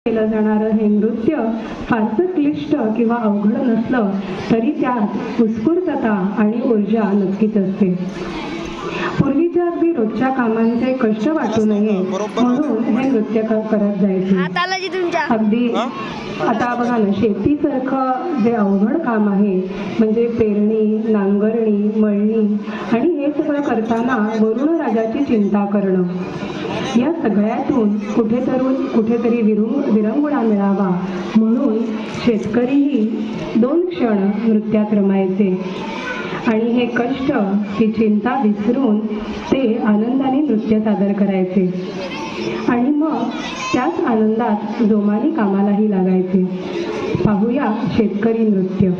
केलं जाणारं हे नृत्य फारसं क्लिष्ट किंवा अवघड नसलं तरी त्यात उत्स्फूर्तता आणि ऊर्जा नक्कीच असते. पूर्वीच्या अगदी रोजच्या कामांचे कष्ट वाटू नये म्हणून हे नृत्य करत जायचे. अगदी आता बघा ना, शेतीसारखं जे अवघड काम आहे म्हणजे पेरणी, नांगरणी, मळणी आणि हे सगळं करताना वरुण राजाची चिंता करणं, या सगळ्यातून कुठेतरी विरंगुळा मिळावा म्हणून शेतकरीही 2 क्षण नृत्यात रमायचे आणि हे कष्ट, ही चिंता विसरून ते आनंदाने नृत्य सादर करायचे आणि मग त्याच आनंदात जोमाने कामालाही लागायचे. पाहूया शेतकरी नृत्य.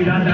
दादा